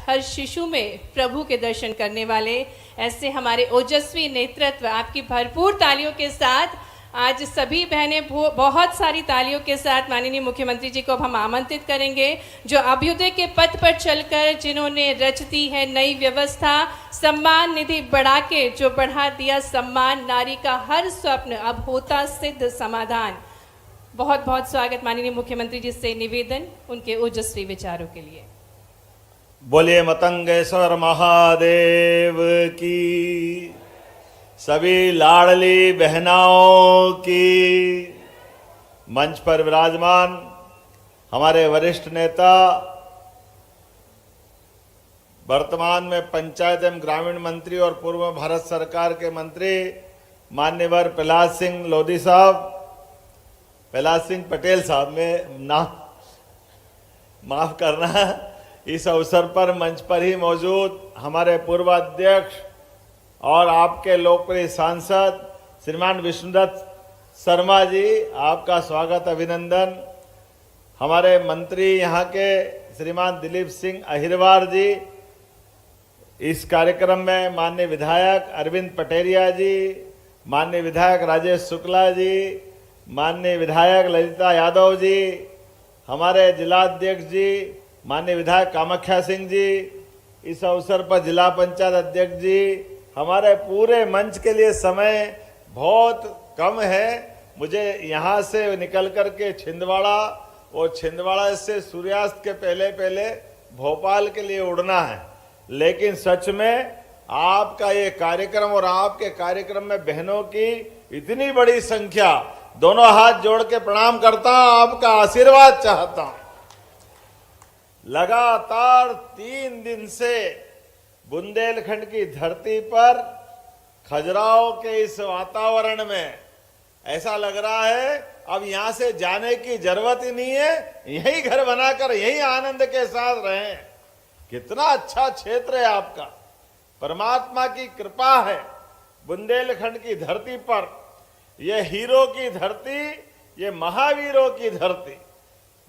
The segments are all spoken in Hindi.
हर शिशु में प्रभु के दर्शन करने वाले ऐसे हमारे ओजस्वी नेतृत्व, आपकी भरपूर तालियों के साथ आज सभी बहनें बहुत सारी तालियों के साथ माननीय मुख्यमंत्री जी को अब हम आमंत्रित करेंगे, जो अभ्युदय के पथ पर चलकर जिन्होंने रच दी है नई व्यवस्था, सम्मान निधि बढ़ा के जो बढ़ा दिया सम्मान, नारी का हर स्वप्न अब होता सिद्ध समाधान। बहुत बहुत स्वागत माननीय मुख्यमंत्री जी से निवेदन उनके ओजस्वी विचारों के लिए। बोलिए मतंगेश्वर महादेव की, सभी लाडली बहनाओं की। मंच पर विराजमान हमारे वरिष्ठ नेता, वर्तमान में पंचायत एवं ग्रामीण मंत्री और पूर्व भारत सरकार के मंत्री मान्यवर प्रहलाद सिंह लोधी साहब, प्रहलाद सिंह पटेल साहब में नाम माफ करना। इस अवसर पर मंच पर ही मौजूद हमारे पूर्व अध्यक्ष और आपके लोकप्रिय सांसद श्रीमान विष्णुदत्त शर्मा जी, आपका स्वागत अभिनंदन। हमारे मंत्री यहाँ के श्रीमान दिलीप सिंह अहिरवार जी, इस कार्यक्रम में माननीय विधायक अरविंद पटेरिया जी, माननीय विधायक राजेश शुक्ला जी, माननीय विधायक ललिता यादव जी, हमारे जिलाध्यक्ष जी माननीय विधायक कामाख्या सिंह जी, इस अवसर पर जिला पंचायत अध्यक्ष जी। हमारे पूरे मंच के लिए समय बहुत कम है, मुझे यहाँ से निकल कर के छिंदवाड़ा और छिंदवाड़ा से सूर्यास्त के पहले पहले भोपाल के लिए उड़ना है। लेकिन सच में आपका ये कार्यक्रम और आपके कार्यक्रम में बहनों की इतनी बड़ी संख्या, दोनों हाथ जोड़ के प्रणाम करता हूं, आपका आशीर्वाद चाहता हूं। लगातार 3 दिन से बुंदेलखंड की धरती पर खजुराहो के इस वातावरण में ऐसा लग रहा है अब यहां से जाने की जरूरत ही नहीं है, यही घर बनाकर यही आनंद के साथ रहें। कितना अच्छा क्षेत्र है आपका, परमात्मा की कृपा है। बुंदेलखंड की धरती पर ये हीरो की धरती, ये महावीरों की धरती,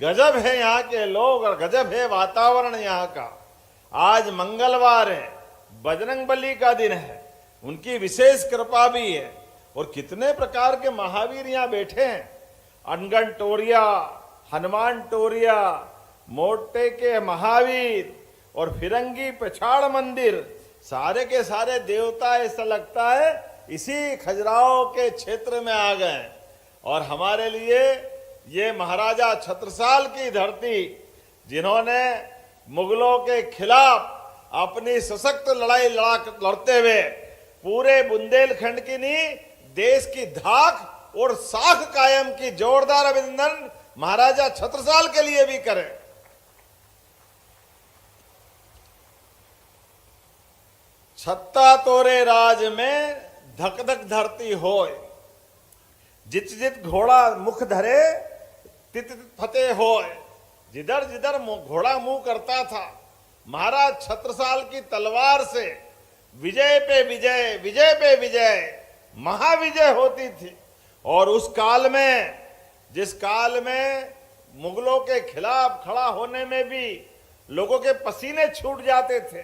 गजब है यहाँ के लोग और गजब है वातावरण यहाँ का। आज मंगलवार है, बजरंगबली का दिन है, उनकी विशेष कृपा भी है। और कितने प्रकार के महावीर यहाँ बैठे हैं, अनगन टोरिया, हनुमान टोरिया, मोटे के महावीर और फिरंगी पछाड़ मंदिर, सारे के सारे देवता ऐसा लगता है इसी खजुराहो के क्षेत्र में आ गए। और हमारे लिए ये महाराजा छत्रसाल की धरती, जिन्होंने मुगलों के खिलाफ अपनी सशक्त लड़ाई लड़ते हुए पूरे बुंदेलखंड की नहीं, देश की धाक और साख कायम की। जोरदार अभिनंदन महाराजा छत्रसाल के लिए भी करें। छत्ता तोरे राज में धक धक धरती होय, जित जित घोड़ा मुख धरे तित तित फतेह होय। जिधर जिधर घोड़ा मुंह करता था, महाराज छत्रसाल की तलवार से विजय पे विजय, विजय पे विजय, महाविजय होती थी। और उस काल में, जिस काल में मुगलों के खिलाफ खड़ा होने में भी लोगों के पसीने छूट जाते थे,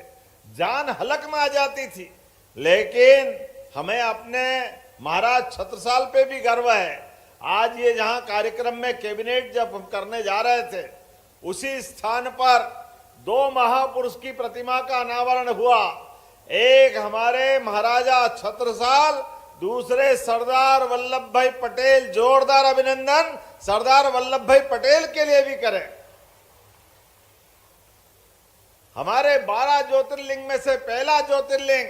जान हलक में आ जाती थी, लेकिन हमें अपने महाराज छत्रसाल पे भी गर्व है। आज ये जहां कार्यक्रम में कैबिनेट जब हम करने जा रहे थे, उसी स्थान पर 2 महापुरुष की प्रतिमा का अनावरण हुआ। एक हमारे महाराजा छत्रसाल, दूसरे सरदार वल्लभ भाई पटेल। जोरदार अभिनंदन सरदार वल्लभ भाई पटेल के लिए भी करें। हमारे 12 ज्योतिर्लिंग में से पहला ज्योतिर्लिंग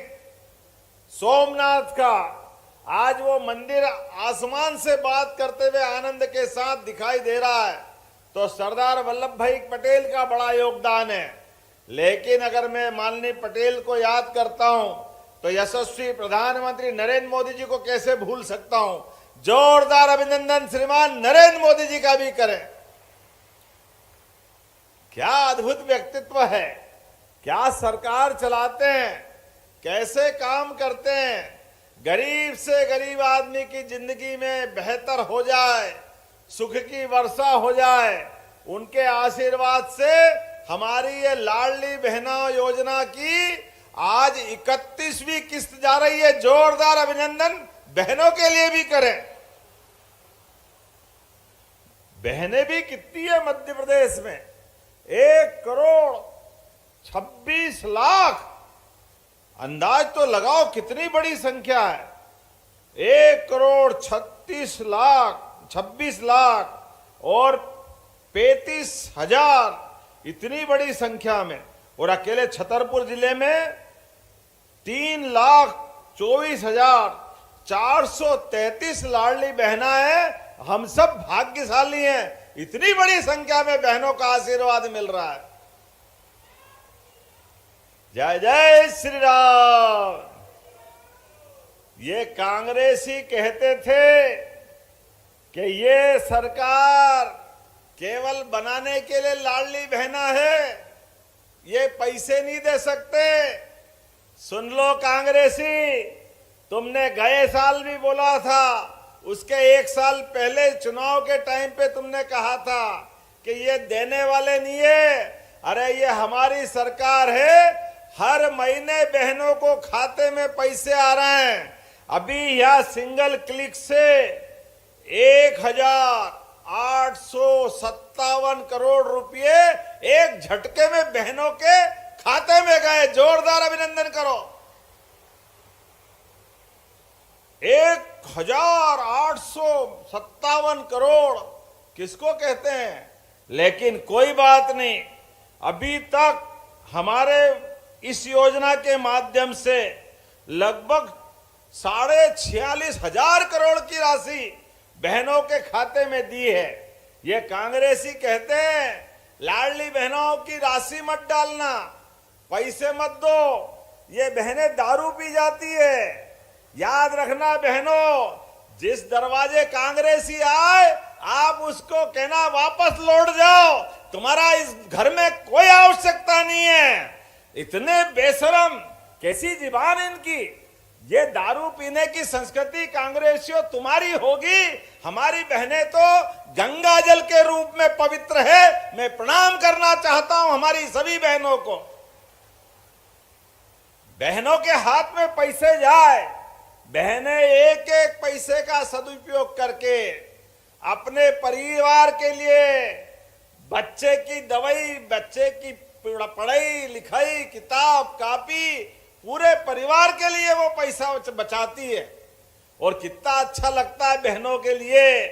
सोमनाथ का, आज वो मंदिर आसमान से बात करते हुए आनंद के साथ दिखाई दे रहा है, तो सरदार वल्लभ भाई पटेल का बड़ा योगदान है। लेकिन अगर मैं माननीय पटेल को याद करता हूं तो यशस्वी प्रधानमंत्री नरेंद्र मोदी जी को कैसे भूल सकता हूं। जोरदार अभिनंदन श्रीमान नरेंद्र मोदी जी का भी करें। क्या अद्भुत व्यक्तित्व है, क्या सरकार चलाते हैं, कैसे काम करते हैं। गरीब से गरीब आदमी की जिंदगी में बेहतर हो जाए, सुख की वर्षा हो जाए, उनके आशीर्वाद से हमारी ये लाडली बहना योजना की आज 31वीं किस्त जा रही है। जोरदार अभिनंदन बहनों के लिए भी करें। बहनें भी कितनी है मध्य प्रदेश में? 1,26,00,000। अंदाज तो लगाओ कितनी बड़ी संख्या है। 1,36,00,000 और 35,000, इतनी बड़ी संख्या में। और अकेले छतरपुर जिले में 3,24,433 लाडली बहना है। हम सब भाग्यशाली हैं, इतनी बड़ी संख्या में बहनों का आशीर्वाद मिल रहा है। जय जय श्री राम। ये कांग्रेसी कहते थे कि ये सरकार केवल बनाने के लिए लाडली बहना है, ये पैसे नहीं दे सकते। सुन लो कांग्रेसी, तुमने गए साल भी बोला था, उसके 1 साल पहले चुनाव के टाइम पे तुमने कहा था कि ये देने वाले नहीं है। अरे ये हमारी सरकार है, हर महीने बहनों को खाते में पैसे आ रहे हैं। अभी यह सिंगल क्लिक से 1,857 करोड़ रुपए एक झटके में बहनों के खाते में गए। जोरदार अभिनंदन करो। 1,857 करोड़ किसको कहते हैं? लेकिन कोई बात नहीं, अभी तक हमारे इस योजना के माध्यम से लगभग 46,500 करोड़ की राशि बहनों के खाते में दी है। ये कांग्रेसी कहते हैं लाडली बहनों की राशि मत डालना, पैसे मत दो, ये बहनें दारू पी जाती है। याद रखना बहनों, जिस दरवाजे कांग्रेसी आए आप उसको कहना वापस लौट जाओ, तुम्हारा इस घर में कोई आवश्यकता नहीं है। इतने बेशरम, कैसी जुबान इनकी। ये दारू पीने की संस्कृति कांग्रेसियों तुम्हारी होगी, हमारी बहनें तो गंगा जल के रूप में पवित्र है। मैं प्रणाम करना चाहता हूं हमारी सभी बहनों को। बहनों के हाथ में पैसे जाए, बहनें एक एक पैसे का सदुपयोग करके अपने परिवार के लिए, बच्चे की दवाई, बच्चे की पढ़ाई लिखाई, किताब कापी, पूरे परिवार के लिए वो पैसा बचाती है। और कितना अच्छा लगता है बहनों के लिए।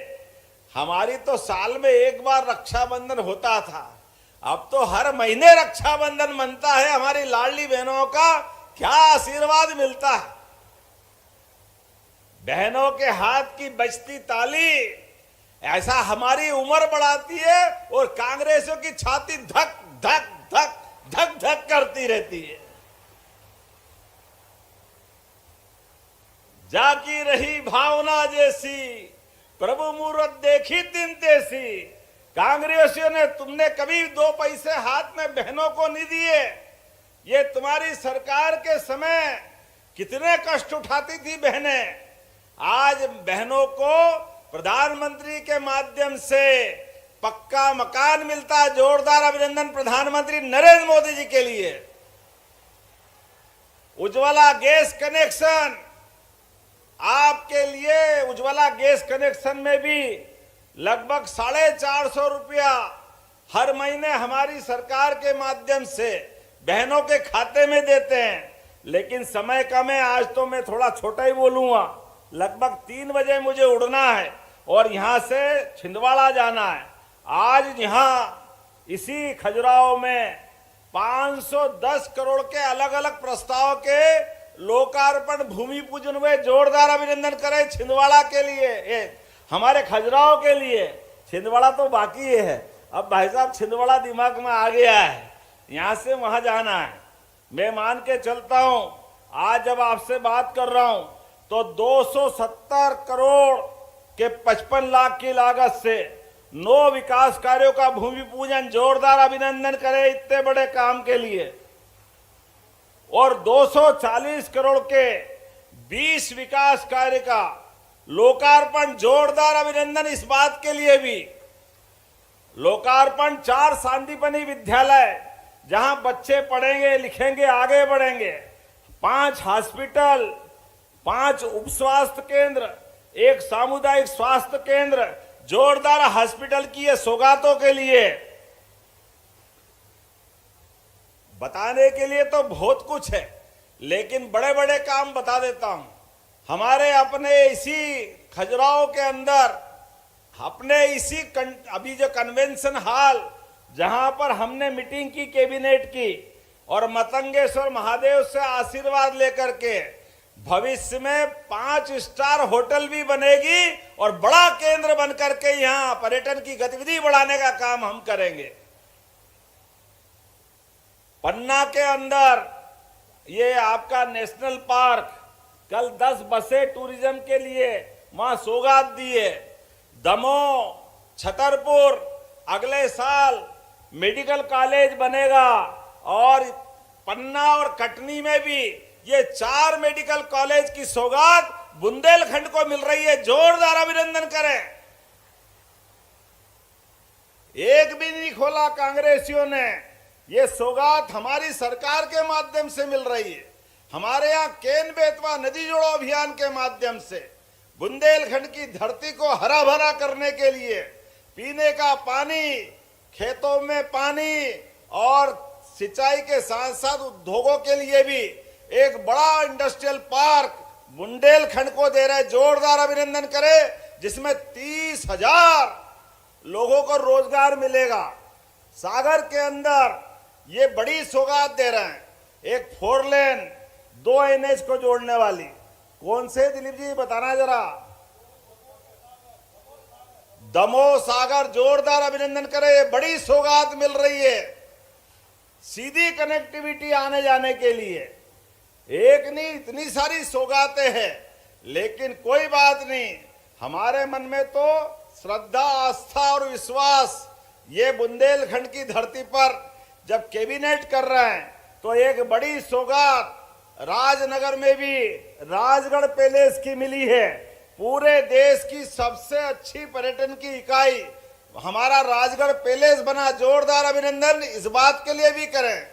हमारी तो साल में एक बार रक्षाबंधन होता था, अब तो हर महीने रक्षाबंधन मनता है। हमारी लाडली बहनों का क्या आशीर्वाद मिलता है। बहनों के हाथ की बजती ताली ऐसा हमारी उम्र बढ़ाती है और कांग्रेसियों की छाती धक धक धक धक धक करती रहती है। जाकी रही भावना जैसी, प्रभु मूरत देखी दिन तैसी। कांग्रेसियों ने, तुमने कभी 2 पैसे हाथ में बहनों को नहीं दिए। ये तुम्हारी सरकार के समय कितने कष्ट उठाती थी बहनें। आज बहनों को प्रधानमंत्री के माध्यम से पक्का मकान मिलता है। जोरदार अभिनंदन प्रधानमंत्री नरेंद्र मोदी जी के लिए। उज्ज्वला गैस कनेक्शन आपके लिए, उज्ज्वला गैस कनेक्शन में भी लगभग 450 रुपया हर महीने हमारी सरकार के माध्यम से बहनों के खाते में देते हैं। लेकिन समय कम है, आज तो मैं थोड़ा छोटा ही बोलूंगा। लगभग 3 बजे मुझे उड़ना है और यहां से छिंदवाड़ा जाना है। आज यहां इसी खजुराहो में 510 करोड़ के अलग अलग प्रस्ताव के लोकार्पण भूमि पूजन हुए। जोरदार अभिनंदन करें छिंदवाड़ा के लिए, हमारे खजुराहो के लिए। छिंदवाड़ा तो बाकी है, अब भाई साहब छिंदवाड़ा दिमाग में आ गया है, यहां से वहां जाना है। मैं मान के चलता हूं, आज जब आपसे बात कर रहा हूं तो 270 करोड़ के 55 लाख की लागत से 9 विकास कार्यों का भूमि पूजन। जोरदार अभिनंदन करें इतने बड़े काम के लिए। और 240 करोड़ के 20 विकास कार्य का लोकार्पण। जोरदार अभिनंदन इस बात के लिए भी। लोकार्पण 4 सांदीपनि विद्यालय जहां बच्चे पढ़ेंगे लिखेंगे आगे बढ़ेंगे, 5 हॉस्पिटल, 5 उप स्वास्थ्य केंद्र, 1 सामुदायिक स्वास्थ्य केंद्र, जोरदार हॉस्पिटल की ये सौगातों के लिए बताने के लिए तो बहुत कुछ है, लेकिन बड़े बड़े काम बता देता हूं। हमारे अपने इसी खजुराहो के अंदर अपने इसी अभी जो कन्वेंशन हॉल जहां पर हमने मीटिंग की कैबिनेट की और मतंगेश्वर महादेव से आशीर्वाद लेकर के भविष्य में 5 स्टार होटल भी बनेगी और बड़ा केंद्र बन करके यहां पर्यटन की गतिविधि बढ़ाने का काम हम करेंगे। पन्ना के अंदर ये आपका नेशनल पार्क, कल 10 बसें टूरिज्म के लिए वहां सौगात दिए। दमोह, छतरपुर अगले साल मेडिकल कॉलेज बनेगा और पन्ना और कटनी में भी ये 4 मेडिकल कॉलेज की सौगात बुंदेलखंड को मिल रही है। जोरदार अभिनंदन करें। एक भी नहीं खोला कांग्रेसियों ने, ये सौगात हमारी सरकार के माध्यम से मिल रही है। हमारे यहाँ केन बेतवा नदी जोड़ो अभियान के माध्यम से बुंदेलखंड की धरती को हरा भरा करने के लिए पीने का पानी, खेतों में पानी और सिंचाई के साथ साथ उद्योगों के लिए भी एक बड़ा इंडस्ट्रियल पार्क बुंदेलखंड को दे रहे। जोरदार अभिनंदन करें, जिसमें 30,000 लोगों को रोजगार मिलेगा। सागर के अंदर ये बड़ी सौगात दे रहे हैं, एक 4 लेन 2 NH को जोड़ने वाली। कौन से दिलीप जी बताना जरा। दमोह सागर, जोरदार अभिनंदन करें, ये बड़ी सौगात मिल रही है। सीधी कनेक्टिविटी आने जाने के लिए एक नहीं इतनी सारी सौगातें हैं, लेकिन कोई बात नहीं, हमारे मन में तो श्रद्धा, आस्था और विश्वास। ये बुंदेलखंड की धरती पर जब कैबिनेट कर रहे हैं तो एक बड़ी सौगात राजनगर में भी राजगढ़ पैलेस की मिली है। पूरे देश की सबसे अच्छी पर्यटन की इकाई हमारा राजगढ़ पैलेस बना। जोरदार अभिनंदन इस बात के लिए भी करें।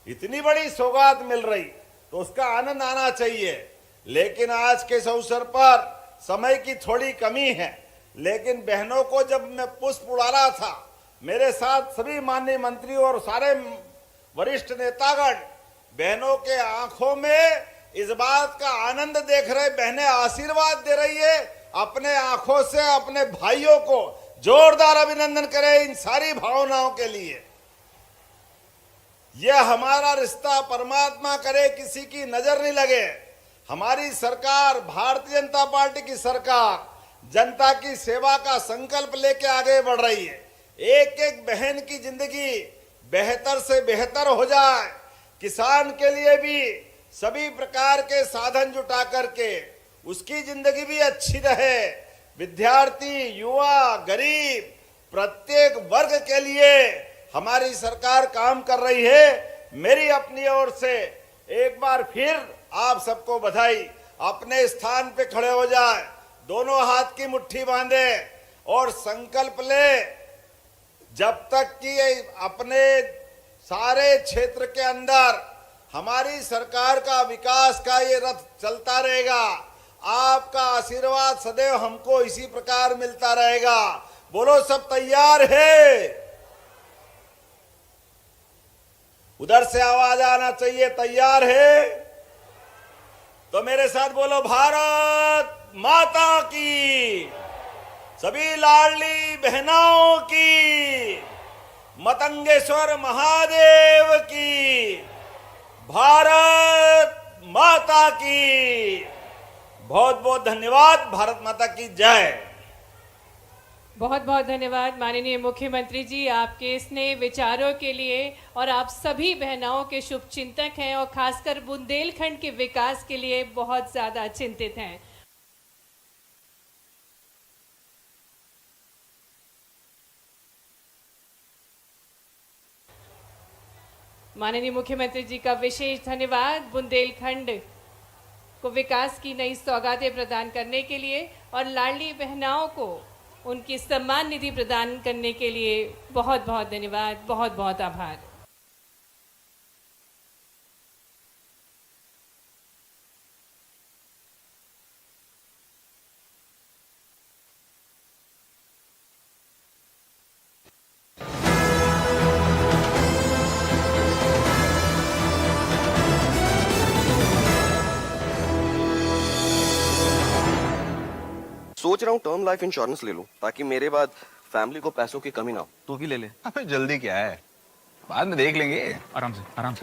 इतनी बड़ी सौगात मिल रही तो उसका आनंद आना चाहिए, लेकिन आज के इस अवसर पर समय की थोड़ी कमी है। लेकिन बहनों को जब मैं पुष्प उड़ा रहा था, मेरे साथ सभी माननीय मंत्री और सारे वरिष्ठ नेतागण बहनों के आंखों में इस बात का आनंद देख रहे, बहनें आशीर्वाद दे रही है अपने आंखों से अपने भाइयों को। जोरदार अभिनंदन करें इन सारी भावनाओं के लिए। यह हमारा रिश्ता परमात्मा करे किसी की नजर नहीं लगे। हमारी सरकार, भारतीय जनता पार्टी की सरकार, जनता की सेवा का संकल्प लेके आगे बढ़ रही है। एक एक बहन की जिंदगी बेहतर से बेहतर हो जाए, किसान के लिए भी सभी प्रकार के साधन जुटा करके उसकी जिंदगी भी अच्छी रहे। विद्यार्थी, युवा, गरीब, प्रत्येक वर्ग के लिए हमारी सरकार काम कर रही है। मेरी अपनी ओर से एक बार फिर आप सबको बधाई। अपने स्थान पे खड़े हो जाए, दोनों हाथ की मुट्ठी बांधे और संकल्प ले, जब तक कि अपने सारे क्षेत्र के अंदर हमारी सरकार का विकास का ये रथ चलता रहेगा। आपका आशीर्वाद सदैव हमको इसी प्रकार मिलता रहेगा। बोलो, सब तैयार है? उधर से आवाज आना चाहिए, तैयार है? तो मेरे साथ बोलो, भारत माता की, सभी लाडली बहनों की, मतंगेश्वर महादेव की, भारत माता की। बहुत बहुत धन्यवाद। भारत माता की जय। बहुत बहुत धन्यवाद माननीय मुख्यमंत्री जी, आपके स्नेह विचारों के लिए। और आप सभी बहनाओं के शुभ चिंतक हैं और खासकर बुंदेलखंड के विकास के लिए बहुत ज़्यादा चिंतित हैं। माननीय मुख्यमंत्री जी का विशेष धन्यवाद बुंदेलखंड को विकास की नई सौगातें प्रदान करने के लिए और लाडली बहनाओं को उनकी सम्मान निधि प्रदान करने के लिए बहुत बहुत धन्यवाद, बहुत बहुत आभार। सोच रहा हूँ टर्म लाइफ इंश्योरेंस ले लूं ताकि मेरे बाद फैमिली को पैसों की कमी ना हो। तू भी ले ले। अबे जल्दी क्या है, बाद में देख लेंगे। आराम से आराम से।